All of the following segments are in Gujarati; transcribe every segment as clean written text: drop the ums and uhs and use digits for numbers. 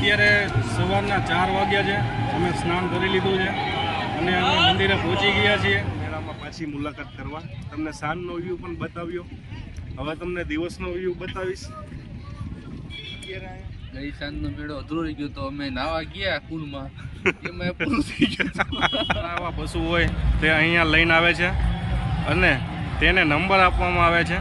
અત્યારે સવારના 4 વાગ્યા છે। અમે સ્નાન કરી લીધું છે અને અમે મંદિરે પહોંચી ગયા છીએ। મેળામાં પાછી મુલાકાત કરવા તમને સાંજનો વ્યૂ પણ બતાવ્યો। હવે તમને દિવસનો વ્યૂ બતાવીશ। ગઈ સાંજનો મેળો અધૂરો રહી ગયો તો અમે નાવા ગયા કુંડમાં, એમાં પૂરું થઈ ગયું। આવા પશુ હોય તે અહીંયા લઈને આવે છે અને તેને નંબર આપવામાં આવે છે।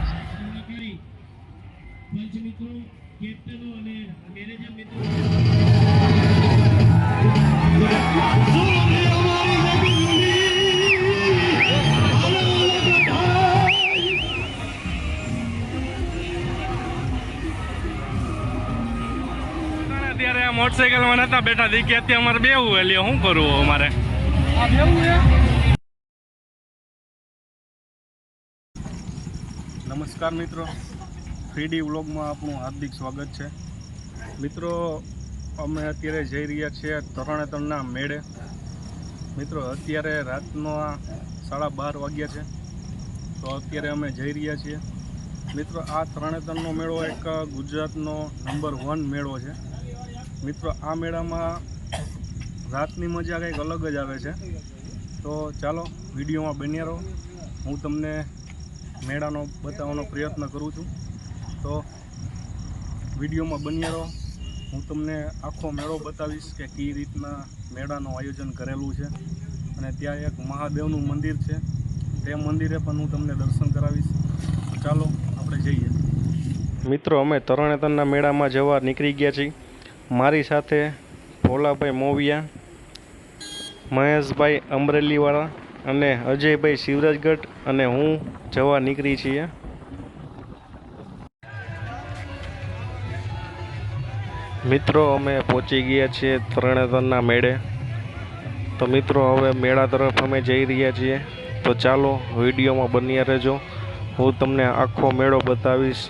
અત્યારે આ મોટરસાઇકલમાં નતા બેઠા દેખી, અત્યારે અમારે બેવું એટલે શું કરવું અમારે? નમસ્કાર મિત્રો, 3D વ્લોગમાં આપનું હાર્દિક સ્વાગત છે। મિત્રો અમે અત્યારે જઈ રહ્યા છીએ તરણેતરના મેળે। મિત્રો અત્યારે રાતનો 12:30 વાગ્યા છે, તો અત્યારે અમે જઈ રહ્યા છીએ। મિત્રો આ તરણેતરનો મેળો એક ગુજરાતનો નંબર 1 મેળો છે। મિત્રો આ મેળામાં રાતની મજા કંઈક અલગ જ આવે છે। તો ચાલો વિડીયોમાં બન્યા રહો, હું તમને મેળાનો બતાવવાનો પ્રયત્ન કરું છું। તો વિડીયોમાં બન્યા રહો, હું તમને આખો મેળો બતાવીશ કે કઈ રીતના મેળાનું આયોજન કરેલું છે। અને ત્યાં એક મહાદેવનું મંદિર છે, તે મંદિરે પણ હું તમને દર્શન કરાવીશ। તો ચાલો આપણે જઈએ। મિત્રો અમે તરણેતરના મેળામાં જવા નીકળી ગયા છીએ। મારી સાથે ભોલાભાઈ મોવિયા, મહેશભાઈ અમરેલીવાળા અને અજયભાઈ શિવરાજગઢ અને હું જવા નીકળી છીએ। મિત્રો અમે પહોંચી ગયા છીએ તરણેતરના મેળે। તો મિત્રો હવે મેળા તરફ અમે જઈ રહ્યા છીએ। તો ચાલો વિડીયોમાં બન્યા રહેજો, હું તમને આખો મેળો બતાવીશ।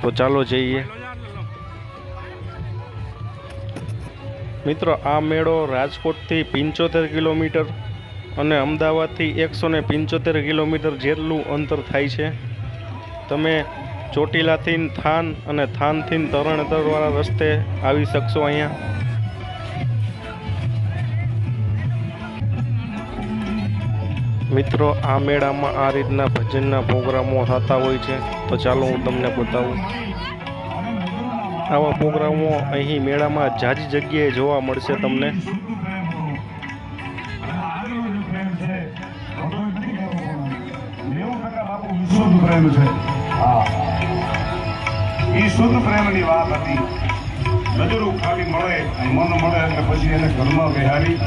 તો ચાલો જઈએ। મિત્રો આ મેળો રાજકોટથી 75 કિલોમીટર અને અમદાવાદથી 175 કિલોમીટર જેટલું અંતર થાય છે। તમે ચોટીલાથી થાન અને થાનથી તરણેતરવાળા રસ્તે આવી શકશો અહીંયા। મિત્રો આ મેળામાં આ રીતના ભજનના પ્રોગ્રામો થતા હોય છે। તો ચાલો હું તમને બતાવું। આવા પ્રોગ્રામો અહીં મેળામાં જાજી જગ્યાએ જોવા મળશે તમને। શુદ્ધ પ્રેમ છે, એ શુદ્ધ પ્રેમની વાત હતી। નજરું ખાલી મળે, મન મળે એટલે પછી એને ઘરમાં બેહાડી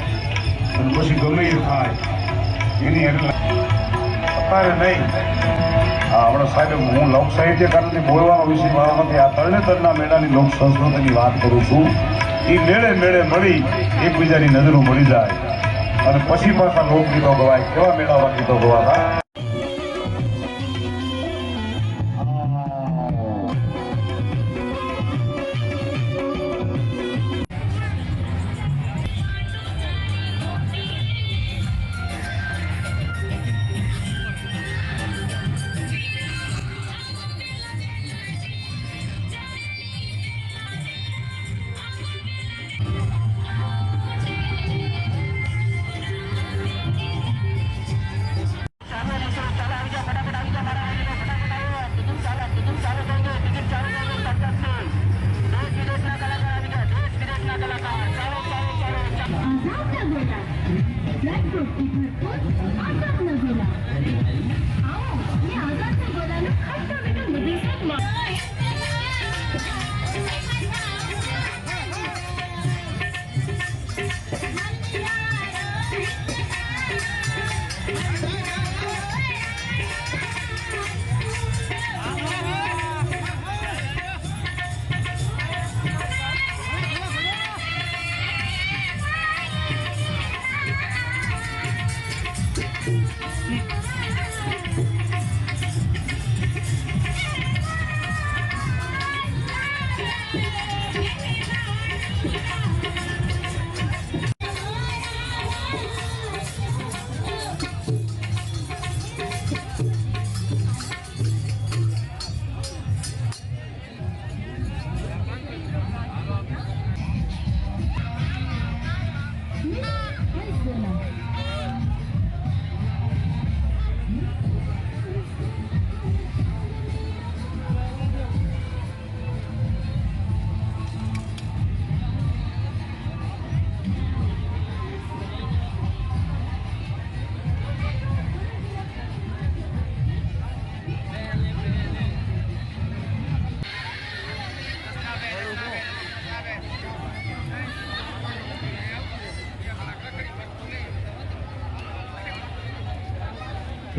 અને પછી ગમે એ થાય એની અત્યારે નહીં। હમણાં સાહેબ હું લોક સાહિત્યકારથી બોલવાનો વિષય મારો નથી। આ તરણેતરના મેળાની લોક સંસ્કૃતિની વાત કરું છું। એ મેળે મેળે મળી એકબીજાની નજરો મળી જાય અને પછી પાછા લોકગીતો ગવાય। કેવા મેળામાં ગીતો ગવાતા?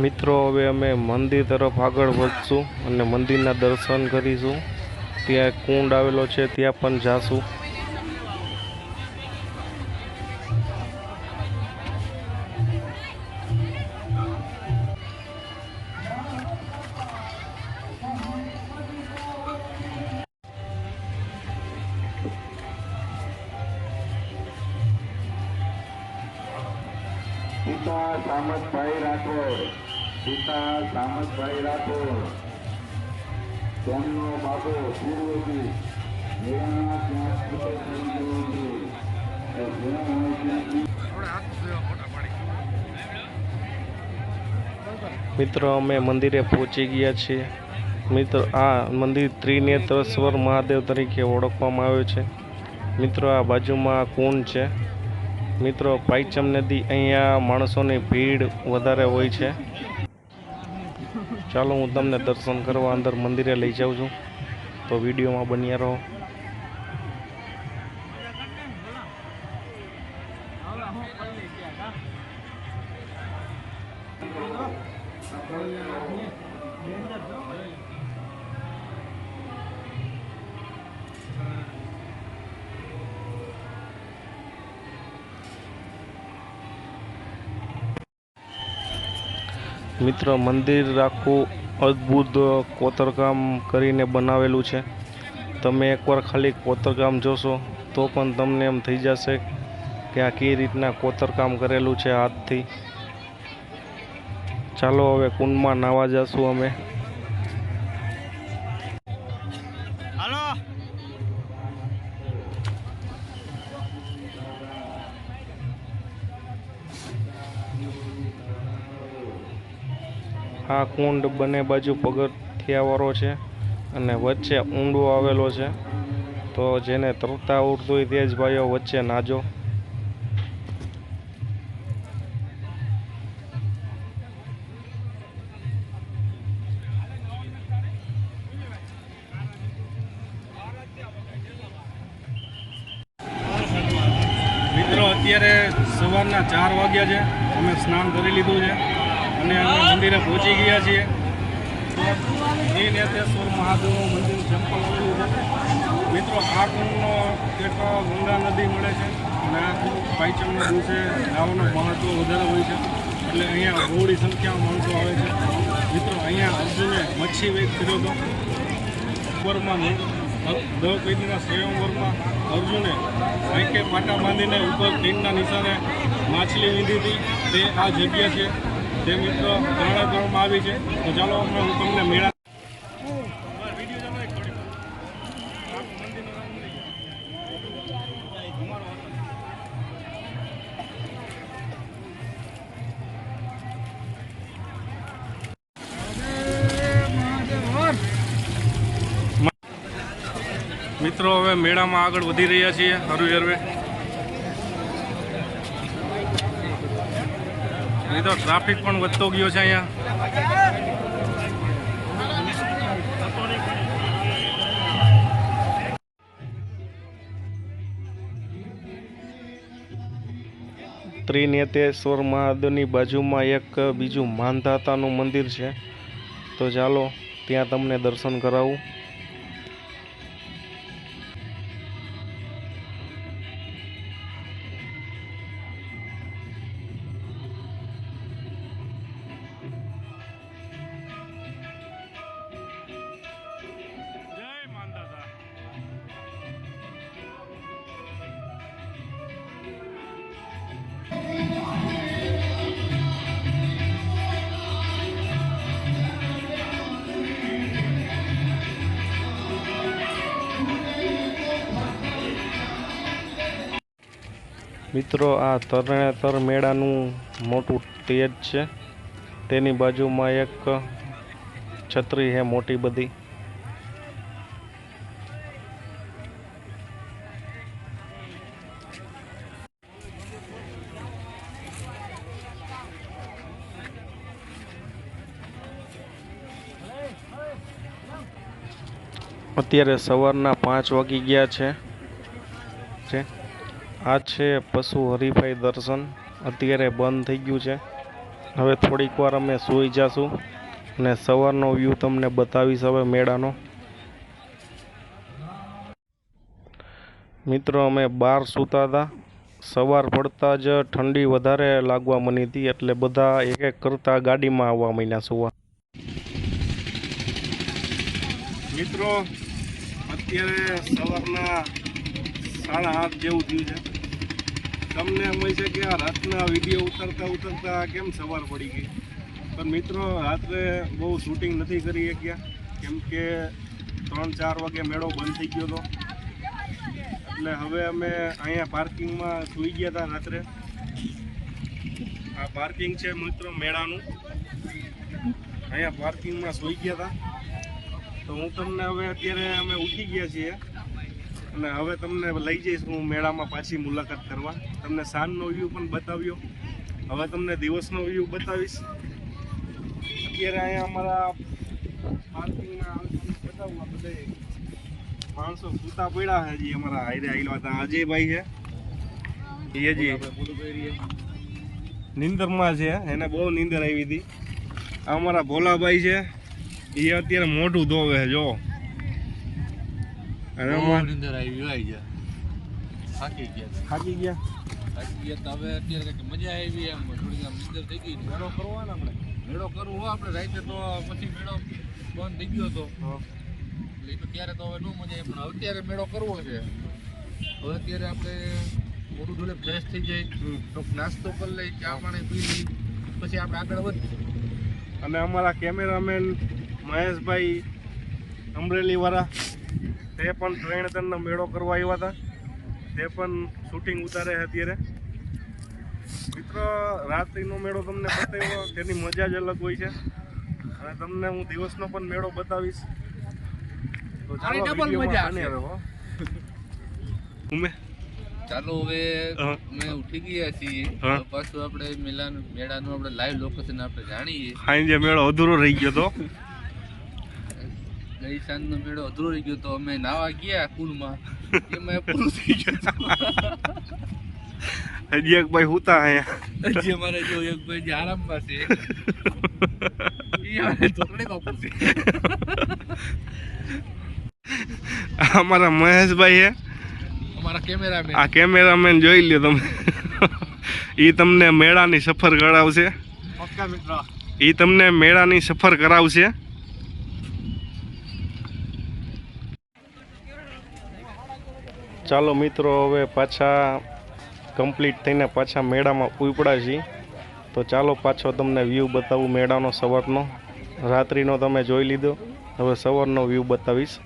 મિત્રો હવે અમે મંદિર તરફ આગળ વધશું અને મંદિરના દર્શન કરીશું. ત્યાં કુંડ આવેલો છે, ત્યાં પણ જાશું. પિતા સામતભાઈ રાઠોડ, પિતા સામતભાઈ રાઠોડ, તેમનો બાબો પૂર્વજી મેળાના ત્યાં સ્પીકર થઈ ગયો છે. તો જ્યાં હોય ત્યાંથી મિત્રો અમે મંદિરે પહોંચી ગયા છીએ. મિત્રો આ મંદિર ત્રિનેત્રેશ્વર મહાદેવ તરીકે ઓળખવામાં આવે છે. મિત્રો આ બાજુમાં કુંડ છે. મિત્રો પાંચમ નદી, અહીંયા માણસોની ભીડ વધારે હોય છે. ચાલો હું તમને દર્શન કરવા અંદર મંદિરે લઈ જાઉં છું, તો વિડીયોમાં બન્યા રહો. મિત્રો મંદિર આખું અદ્ભુત કોતરકામ કરીને બનાવેલું છે. તમે એકવાર ખાલી કોતરકામ જોશો તો પણ તમને એમ થઈ જશે કે આ કઈ રીતના કોતરકામ કરેલું છે હાથથી. ચાલો હવે કુંડમાં નાવા જશું અમે. આ કુંડ બંને બાજુ પગથિયાવાળો છે અને વચ્ચે ઊંડો આવેલો છે. તો જેને તરતા આવડતું હોય તે જ ભાઈઓ વચ્ચે નાજો. મિત્રો અત્યારે સવારના 4 વાગ્યા છે. અમે સ્નાન કરી લીધું છે અને અમે મંદિરે પહોંચી ગયા છીએ. ત્રિનેત્રેશ્વર મહાદેવનું મંદિર ટેમ્પલ આવેલું છે. મિત્રો આ કુંડનો એક ગંગા નદી મળે છે અને આ કુંડ પાંચમના દિવસે નાવાનું મહત્વ વધારે હોય છે. એટલે અહીંયા બહોળી સંખ્યામાં માણસો આવે છે. મિત્રો અહીંયા અર્જુને મચ્છી વેદ કર્યો હતો. ઉપરમાં દ્રૌપદીના સ્વયંવરમાં અર્જુને આંખે પાટા બાંધીને ઉપર તીરના નિશાને માછલી વીંધી હતી. તે આ જગ્યા છે. તે મિત્રો ત્રણે કરવામાં આવી છે. તો ચાલો હમણાં હું તમને મેળા મિત્રો હવે મેળામાં આગળ વધી રહ્યા છીએ હરવે. અહીં તો ટ્રાફિક પણ વધતો ગયો છે અહીંયા. ત્રિનેત્રેશ્વર મહાદેવની બાજુમાં એક બીજું માનધાતાનું મંદિર છે. તો ચાલો ત્યાં તમને દર્શન કરાવું. મિત્રો આ તરણેતર મેળાનું મોટું સ્ટેજ છે. તેની બાજુમાં એક છત્રી છે મોટી બધી. અત્યારે સવારના 5 વાગી ગયા છે. આ છે પશુ હરીફાઈ દર્શન. અત્યારે બંધ થઈ ગયું છે હવે થોડીક વાર અમે સૂઈ જાશું અને સવારનો વ્યૂ તમને બતાવીશ હવે મેળાનો. મિત્રો અમે બહાર સૂતા હતા. સવાર પડતા જ ઠંડી વધારે લાગવા મળી હતી એટલે બધા એક એક કરતા ગાડીમાં આવવા માંડ્યા સુવા. મિત્રો અત્યારે સવારના 8:30 જેવું થયું છે. તમને એમ હોય છે કે આ રાતના વિડીયો ઉતરતા કેમ સવાર પડી ગઈ, પણ મિત્રો રાત્રે બહુ શૂટિંગ નથી કરી શક્યા કેમ કે 3-4 વાગે મેળો બંધ થઈ ગયો હતો. એટલે હવે અમે અહીંયા પાર્કિંગમાં સૂઈ ગયા હતા રાત્રે. આ પાર્કિંગ છે મિત્રો મેળાનું. અહીંયા પાર્કિંગમાં સૂઈ ગયા હતા. તો હું તમને હવે અત્યારે અમે ઉઠી ગયા છીએ અને હવે તમને લઈ જઈશ હું મેળામાં પાછી મુલાકાત કરવા. તમને સાંજનો વ્યૂ પણ બતાવ્યો, હવે તમને દિવસનો વ્યૂ બતાવીશ. અત્યારે અહીંયા અમારા પાર્કિંગમાં બતાવવા બધે માણસો સૂતા પડ્યા છે. હજી અમારા હાઈરે આવેલા હતા અજયભાઈ છે, એ હજી નીંદરમાં છે, એને બહુ નીંદર આવી હતી. આ અમારા ભોલાભાઈ છે, એ અત્યારે મોઢું ધોવે છે જો. અને નીંદર આવી ગયા, થાકી ગયા તો હવે અત્યારે કંઈક મજા આવી એમ થોડી આમ નીંદર થઈ ગઈ. મેળો કરવો ને મેળો કરવો હોય આપણે રાતે તો પછી મેળો બંધ થઈ ગયો હતો એટલે ત્યારે તો હવે ન મજા આવે, પણ અત્યારે મેળો કરવો છે. હવે અત્યારે આપણે મોઢું ધોલે ફ્રેશ થઈ જાય, તો નાસ્તો કરી લઈ, ચા પાણી પી લઈ, પછી આપણે આગળ વધીએ. અને અમારા કેમેરામેન મહેશભાઈ અમરેલીવાળા તે પણ ત્રણેતરનો મેળો કરવા આવ્યા હતા. તે પણ શૂટિંગ ઉતારે છે અત્યારે. મિત્રો રાત્રિનો મેળો તમને બતાવ્યો તેની મજા જ અલગ હોય છે અને તમને હું દિવસનો પણ મેળો બતાવીશ. તો ચાલો વિડીયોમાં બને રહો. ચાલો હવે અમે ઉઠી ગયા છીએ, પાછું આપણે મેળાનું આપણે લાઈવ લોકેશન આપણે જાણીએ. સાંજે મેળો અધૂરો રહી ગયો તો, ગઈ સાંજનો મેળો અધૂરો રહી ગયો તો અમે નાવા ગયા કુંડમાં, એમાં પૂરું થઈ ગયું. હજી એક ભાઈ હુતા અહીંયા, હજી અમારે જો એક ભાઈ જે આરામમાં છે, અમારા મહેશભાઈ છે, અમારા કેમેરામેન. આ કેમેરામેન જોઈ લ્યો તમે. એ તમને મેળાની સફર કરાવશે. એ તમને મેળાની સફર કરાવશે. ચાલો મિત્રો હવે પાછા કમ્પ્લીટ થઈને પાછા મેળામાં ઉપડ્યા છીએ. તો ચાલો પાછો તમને વ્યૂ બતાવું મેળાનો સવારનો. રાત્રિનો તમે જોઈ લીધો, હવે સવારનો વ્યૂ બતાવીશ.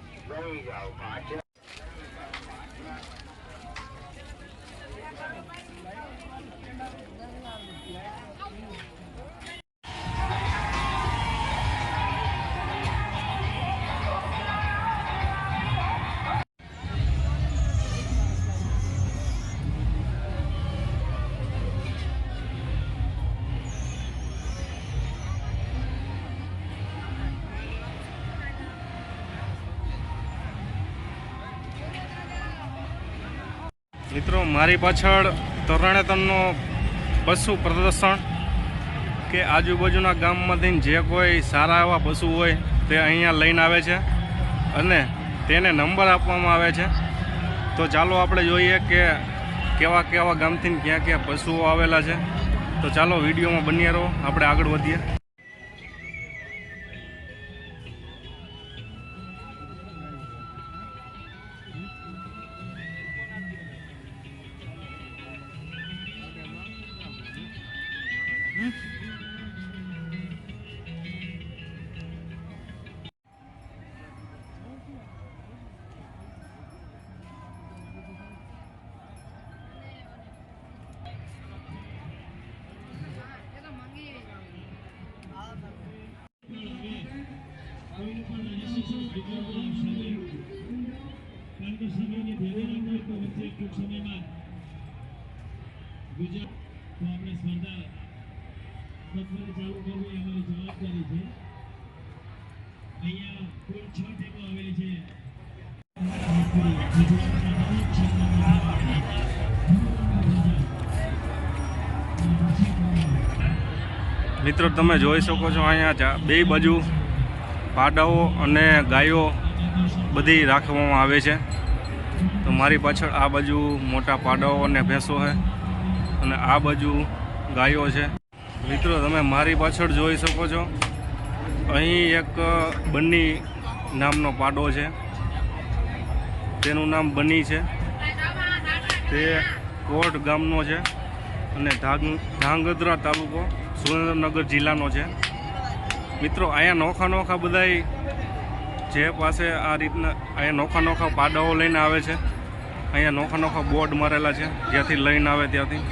મિત્રો મારી પાછળ તરણેતરનો પશુ પ્રદર્શન કે આજુબાજુના ગામમાંથી જે કોઈ સારા એવા પશુ હોય તે અહીંયા લઈને આવે છે અને તેને નંબર આપવામાં આવે છે. તો ચાલો આપણે જોઈએ કે કેવા કેવા ગામથી ક્યાં ક્યાં પશુઓ આવેલા છે. તો ચાલો વિડીયોમાં બન્યા રહો, આપણે આગળ વધીએ. ચાલુ કરવું એ અમારી જવાબદારી છે. અહીંયા કુલ 6 ટીમો આવેલી છે. મિત્રો તમે જોઈ શકો છો અહીંયા બે બાજુ પાડાઓ અને ગાયો બધી રાખવામાં આવે છે. તો મારી પાછળ આ બાજુ મોટા પાડાઓ અને ભેંસો છે અને આ બાજુ ગાયો છે. મિત્રો તમે મારી પાછળ જોઈ શકો છો અહીં એક બન્ની નામનો પાડો છે. તેનું નામ બની છે. તે કોટ ગામનો છે અને ધાંગધ્રા તાલુકો સુરેન્દ્રનગર જિલ્લાનો છે. મિત્રો અહીંયા નોખા નોખા બધાય જે પાસે આ રીતના અહીંયા નોખા નોખા પાડાઓ લઈને આવે છે. અહીંયા નોખા નોખા બોર્ડ મારેલા છે જ્યાંથી લઈને આવે ત્યાંથી.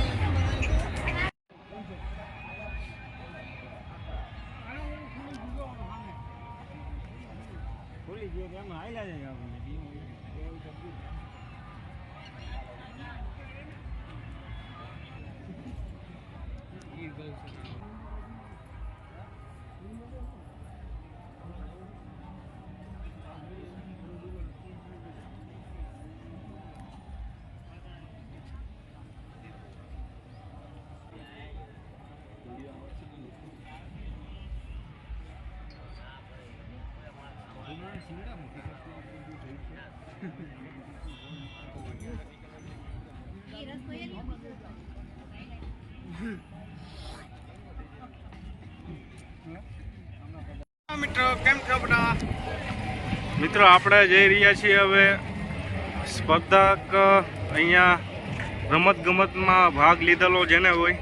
મિત્રો આપણે જઈ રહ્યા છીએ હવે સ્પર્ધક અહીંયા રમત ગમતમાં ભાગ લીધેલો જેને હોય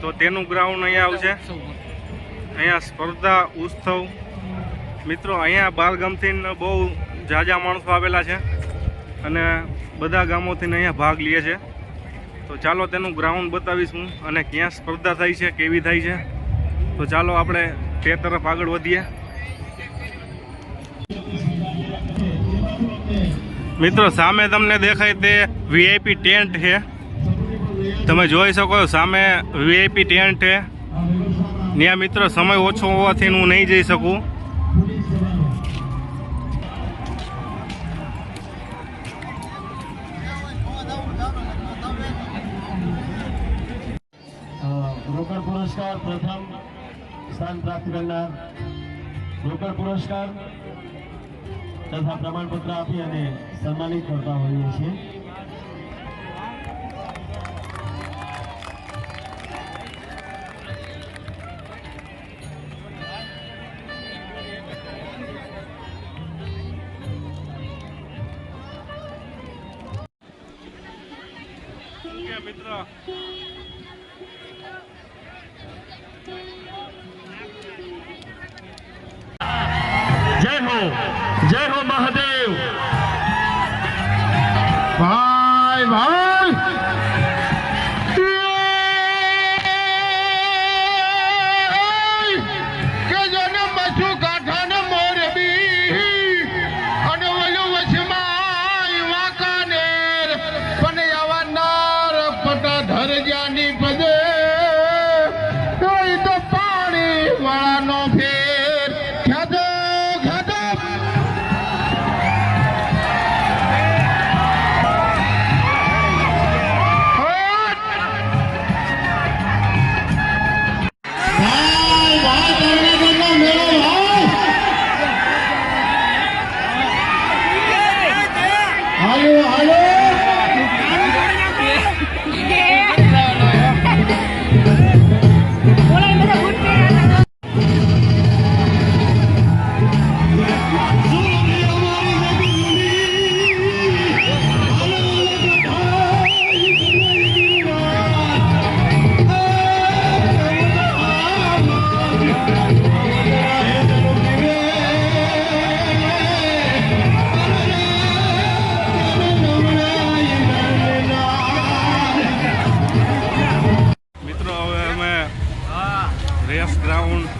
તો તેનું ગ્રાઉન્ડ અહીંયા આવશે. અહીંયા સ્પર્ધા ઉત્સવ. મિત્રો અહીંયા બારગામથી બહુ ઝાઝા માણસો આવેલા છે અને બધા ગામોથી અહીંયા ભાગ લે છે. તો ચાલો તેનું ગ્રાઉન્ડ બતાવીશું અને ક્યાં સ્પર્ધા થાય છે, કેવી થાય છે. તો ચાલો આપણે તે તરફ આગળ વધીએ. મિત્રો સામે તમને દેખાય તે વીઆઈપી ટેન્ટ છે. તમે જોઈ શકો સામે વીઆઈપી ટેન્ટ છે. ત્યાં મિત્રો સમય ઓછો હોવાથી હું નહીં જઈ શકું. રોકડ પુરસ્કાર પ્રથમ સ્થાન પ્રાપ્ત કરનાર રોકડ પુરસ્કાર તથા પ્રમાણપત્ર આપી અને સન્માનિત કરતા હોઈએ છીએ. મિત્રો જય હો મહાદેવ. ભાઈ ભાઈ કે જેને બચું કાઠાને મોરબી અને ઓલું વચમાં વાંકાનેર પણ આવનાર પટા ધરજાની પદે તો પાણી વાળાનો ફેર ખ્યાતો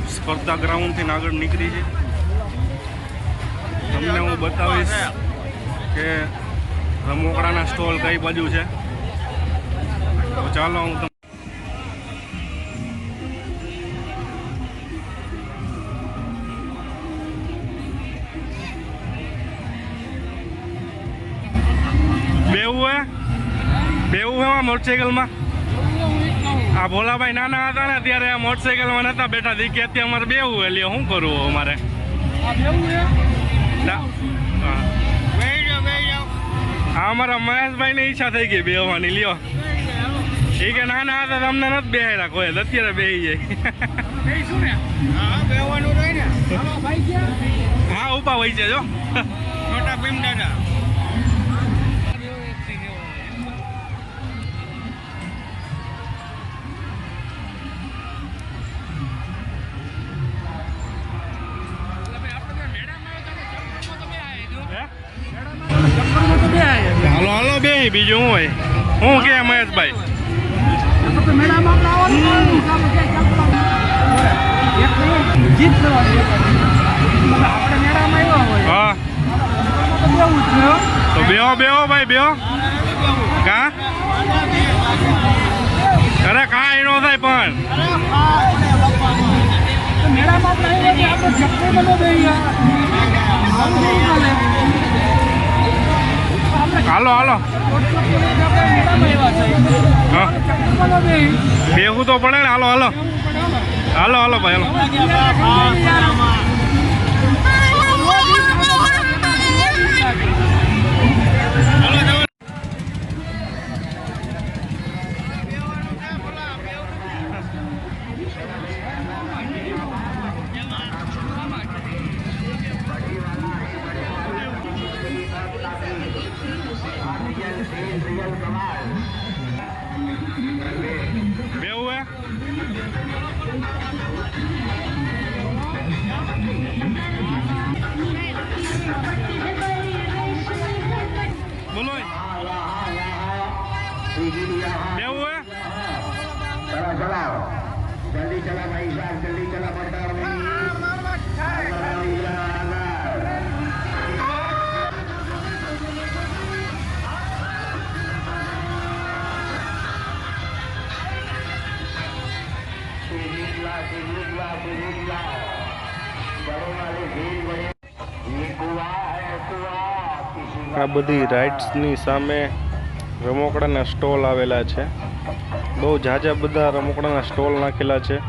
સ્પર્ધા ગ્રાઉન્ડથી આગળ નીકળી છે. તમને હું બતાવીશ કે રમકડાના સ્ટોલ કઈ બાજુ છે. તો ચાલો હું બેવું હે મોટરસાઇકલમાં આ ભોલાભાઈ નાના હતા ને ત્યારે મોટરસાઇકલમાં નતા બેઠા હતી કે અત્યારે અમારે બેવું એટલે શું કરવું અમારે હા અમારા મહેશભાઈ ની ઈચ્છા થઈ ગઈ બેવાની લ્યો એ કે નાના હતા તમને નથી બેહાડ્યા કોઈ અત્યારે બેહી જાય હા ઉપા વહી છે જો મોટા ભીમ દાદા હાલો હાલો બે બીજું શું હોય શું કે મહેશભાઈ હા તો બેહો બેહો ભાઈ બેહો કા અરે કાંઈ નો થાય પણ હાલો હાલો બેહું તો પડે ને હાલો હાલો હાલો હાલો ભાઈ હાલો બેવું હે બોલો બેવું હે जल्दी चला भाई साहब जल्दी चला पड़ता આ બધી રાઇડ્સની સામે રમકડાના સ્ટોલ આવેલા છે બહુ ઝાઝા બધા રમકડાના સ્ટોલ નાખેલા છે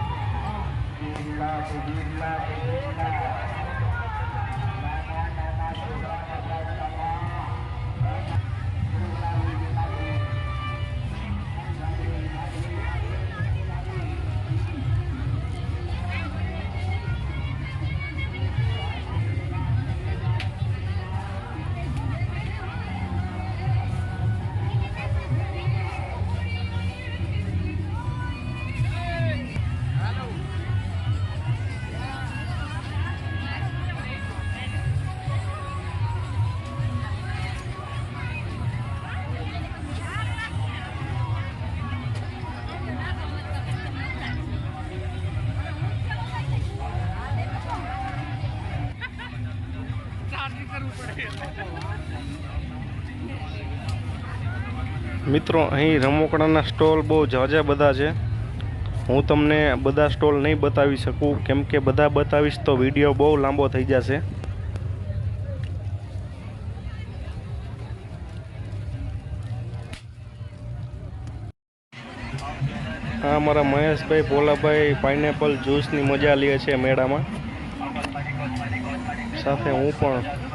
મિત્રો અહીં રમકડાના સ્ટોલ બહુ ઝાઝા બધા છે હું તમને બધા સ્ટોલ નહીં બતાવી શકું કેમ કે બધા બતાવીશ તો વિડીયો બહુ લાંબો થઈ જશે આ અમારા મહેશભાઈ ભોલાભાઈ પાઇનેપલ જ્યુસની મજા લે છે મેળામાં સાથે હું પણ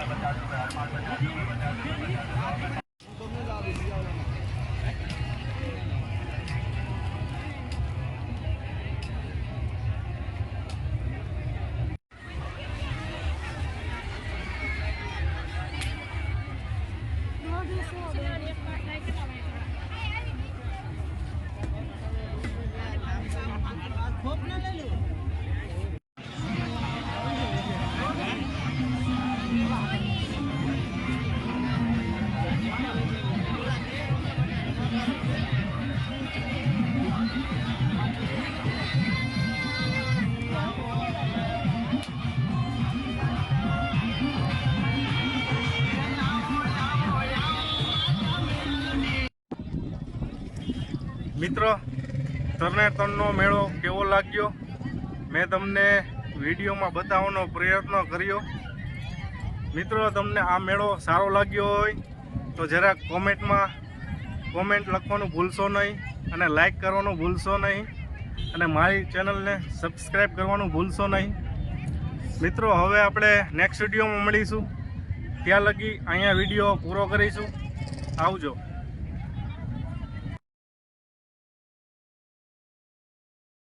મિત્રો તરણેતરનો મેળો કેવો લાગ્યો મેં તમને વિડીયોમાં બતાવવાનો પ્રયત્ન કર્યો મિત્રો તમને આ મેળો સારો લાગ્યો હોય તો જરાક કોમેન્ટ લખવાનું ભૂલશો નહીં અને લાઈક કરવાનું ભૂલશો નહીં અને મારી ચેનલને સબસ્ક્રાઈબ કરવાનું ભૂલશો નહીં. મિત્રો હવે આપણે નેક્સ્ટ વિડીયોમાં મળીશું. ત્યાં લગી અહીંયા વિડીયો પૂરો કરીશું. આવજો.